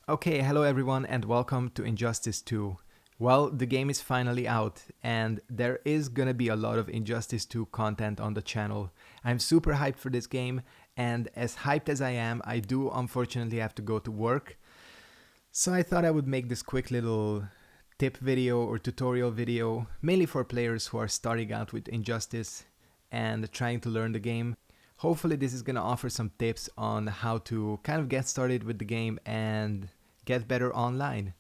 Okay, hello everyone and welcome to Injustice 2. Well, the game is finally out and there is gonna be a lot of Injustice 2 content on the channel. I'm super hyped for this game, and as hyped as I am, I do unfortunately have to go to work. So I thought I would make this quick little tip video or tutorial video, mainly for players who are starting out with Injustice and trying to learn the game. Hopefully this is gonna offer some tips on how to kind of get started with the game and get better online.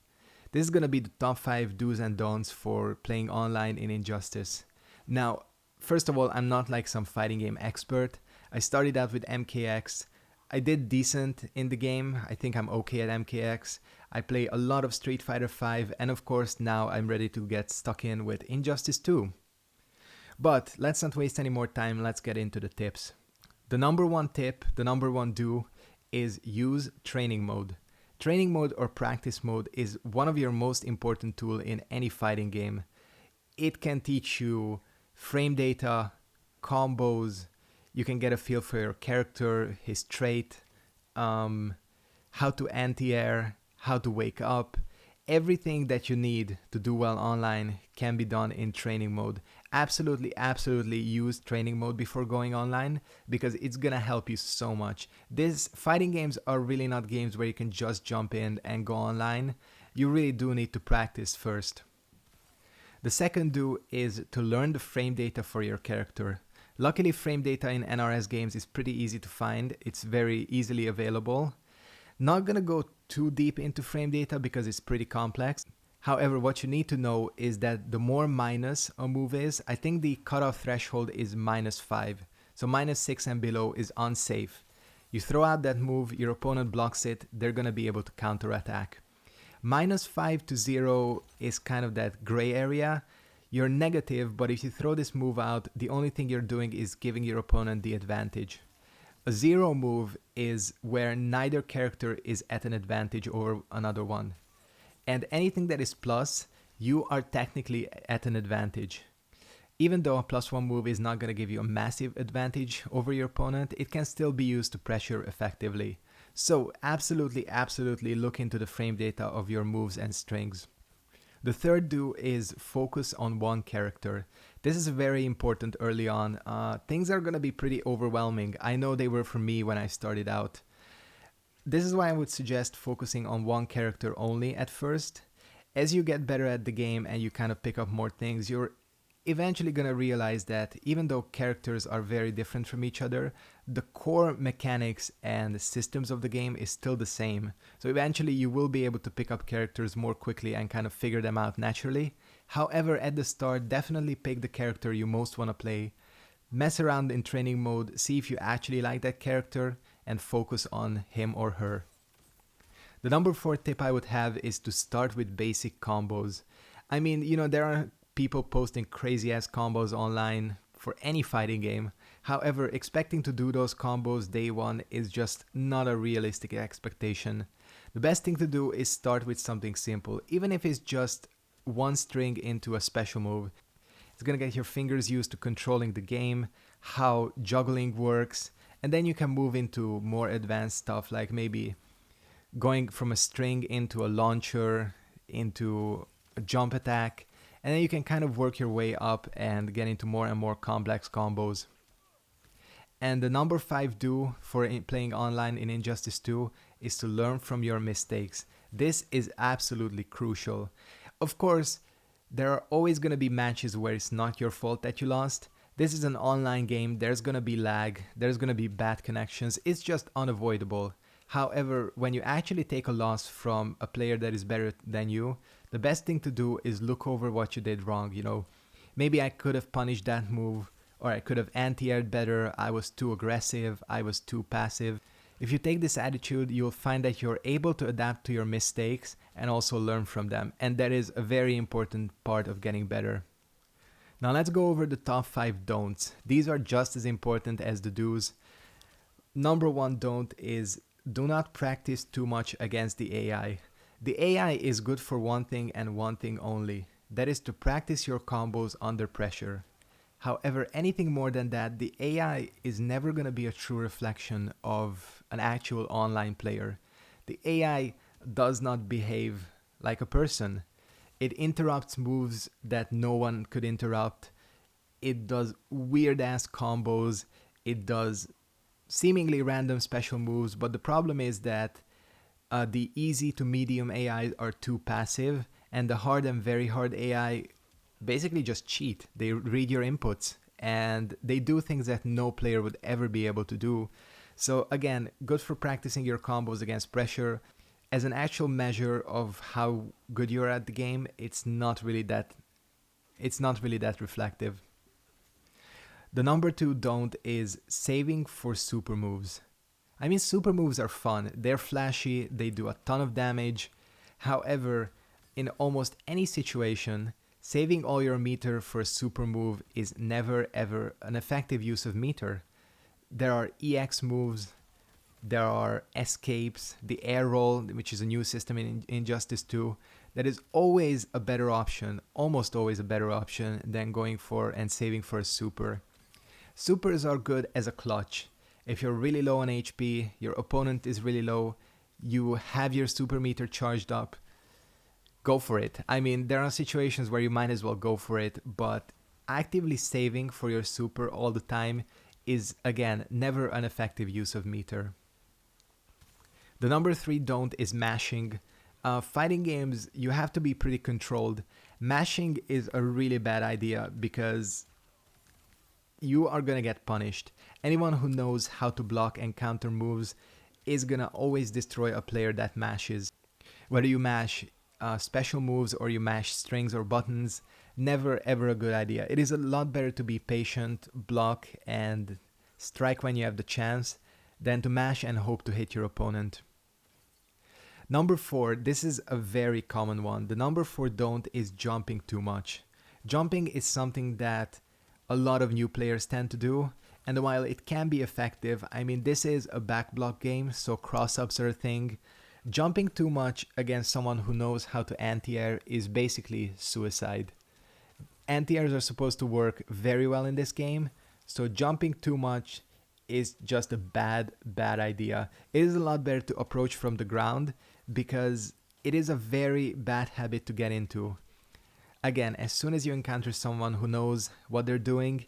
This is gonna be the top 5 do's and don'ts for playing online in Injustice. Now, first of all, I'm not like some fighting game expert. I started out with MKX. I did decent in the game. I think I'm okay at MKX. I play a lot of Street Fighter V, and of course now I'm ready to get stuck in with Injustice 2. But let's not waste any more time, let's get into the tips. The number one tip, the number one do, is use training mode. Training mode or practice mode is one of your most important tools in any fighting game. It can teach you frame data, combos, you can get a feel for your character, his trait, how to anti-air, how to wake up. Everything that you need to do well online can be done in training mode. Absolutely use training mode before going online, because it's gonna help you so much. These fighting games are really not games where you can just jump in and go online. You really do need to practice first. The second do is to learn the frame data for your character. Luckily, frame data in NRS games is pretty easy to find. It's very easily available. Not gonna go too deep into frame data because it's pretty complex. However, what you need to know is that the more minus a move is, I think the cutoff threshold is -5. So -6 and below is unsafe. You throw out that move, your opponent blocks it, they're gonna be able to counterattack. -5 to 0 is kind of that gray area. You're negative, but if you throw this move out, the only thing you're doing is giving your opponent the advantage. A 0 move is where neither character is at an advantage over another one. And anything that is plus, you are technically at an advantage. Even though a +1 move is not going to give you a massive advantage over your opponent, it can still be used to pressure effectively. So absolutely look into the frame data of your moves and strings. The third do is focus on one character. This is very important early on. Things are going to be pretty overwhelming. I know they were for me when I started out. This is why I would suggest focusing on one character only at first. As you get better at the game and you kind of pick up more things, you're eventually going to realize that even though characters are very different from each other, the core mechanics and systems of the game is still the same. So eventually you will be able to pick up characters more quickly and kind of figure them out naturally. However, at the start, definitely pick the character you most want to play. Mess around in training mode, see if you actually like that character, and focus on him or her. The number 4 tip I would have is to start with basic combos. I mean, there are people posting crazy ass combos online for any fighting game. However, expecting to do those combos day one is just not a realistic expectation. The best thing to do is start with something simple, even if it's just one string into a special move. It's gonna get your fingers used to controlling the game, how juggling works, and then you can move into more advanced stuff, like maybe going from a string into a launcher, into a jump attack, and then you can kind of work your way up and get into more and more complex combos. And the number 5 do for playing online in Injustice 2 is to learn from your mistakes. This is absolutely crucial. Of course, there are always going to be matches where it's not your fault that you lost. This is an online game, there's going to be lag, there's going to be bad connections, it's just unavoidable. However, when you actually take a loss from a player that is better than you, the best thing to do is look over what you did wrong. Maybe I could have punished that move, or I could have anti-aired better, I was too aggressive, I was too passive. If you take this attitude, you'll find that you're able to adapt to your mistakes and also learn from them. And that is a very important part of getting better. Now let's go over the top 5 don'ts. These are just as important as the do's. Number 1 don't is do not practice too much against the AI. The AI is good for one thing and one thing only. That is to practice your combos under pressure. However, anything more than that, the AI is never going to be a true reflection of an actual online player. The AI does not behave like a person. It interrupts moves that no one could interrupt. It does weird ass combos. It does seemingly random special moves, but the problem is that the easy to medium AI are too passive, and the hard and very hard AI basically just cheat. They read your inputs and they do things that no player would ever be able to do. So again, good for practicing your combos against pressure. As an actual measure of how good you're at the game, it's not really that reflective. The number 2 don't is saving for super moves. I mean, super moves are fun. They're flashy, they do a ton of damage. However, in almost any situation, saving all your meter for a super move is never ever an effective use of meter. There are EX moves, there are escapes, the air roll, which is a new system in Injustice 2, that is always a better option, almost always a better option than going for and saving for a super. Supers are good as a clutch. If you're really low on HP, your opponent is really low, you have your super meter charged up, go for it. I mean, there are situations where you might as well go for it, but actively saving for your super all the time is, again, never an effective use of meter. The number 3 don't is mashing. Fighting games, you have to be pretty controlled. Mashing is a really bad idea because you are gonna get punished. Anyone who knows how to block and counter moves is gonna always destroy a player that mashes. Whether you mash special moves or you mash strings or buttons, never ever a good idea. It is a lot better to be patient, block, and strike when you have the chance than to mash and hope to hit your opponent. Number 4, this is a very common one. The number 4 don't is jumping too much. Jumping is something that a lot of new players tend to do, and while it can be effective, I mean, this is a backblock game, so cross-ups are a thing. Jumping too much against someone who knows how to anti-air is basically suicide. Anti-airs are supposed to work very well in this game, so jumping too much is just a bad idea. It is a lot better to approach from the ground because it is a very bad habit to get into. Again, as soon as you encounter someone who knows what they're doing,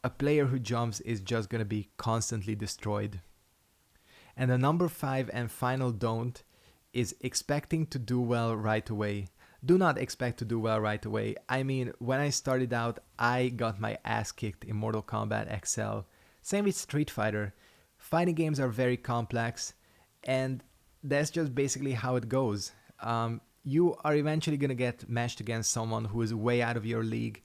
a player who jumps is just going to be constantly destroyed. And the number 5 and final don't is expecting to do well right away. Do not expect to do well right away. I mean, when I started out, I got my ass kicked in Mortal Kombat XL. Same with Street Fighter. Fighting games are very complex, and that's just basically how it goes. You are eventually going to get matched against someone who is way out of your league.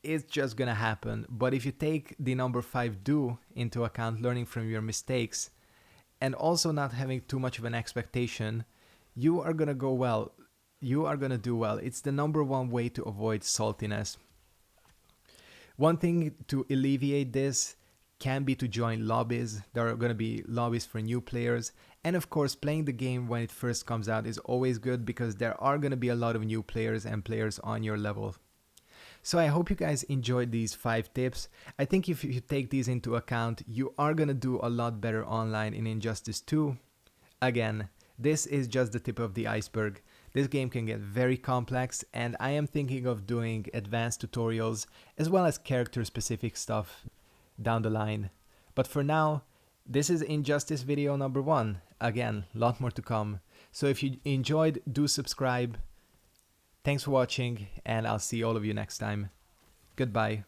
It's just going to happen. But if you take the number 5 do into account, learning from your mistakes, and also not having too much of an expectation, you are going to go well. You are going to do well. It's the number 1 way to avoid saltiness. One thing to alleviate this can be to join lobbies. There are going to be lobbies for new players. And of course, playing the game when it first comes out is always good because there are going to be a lot of new players and players on your level. So I hope you guys enjoyed these 5 tips. I think if you take these into account, you are going to do a lot better online in Injustice 2. Again, this is just the tip of the iceberg. This game can get very complex, and I am thinking of doing advanced tutorials as well as character-specific stuff down the line. But for now, this is Injustice video number 1. Again, a lot more to come. So if you enjoyed, do subscribe. Thanks for watching, and I'll see all of you next time. Goodbye.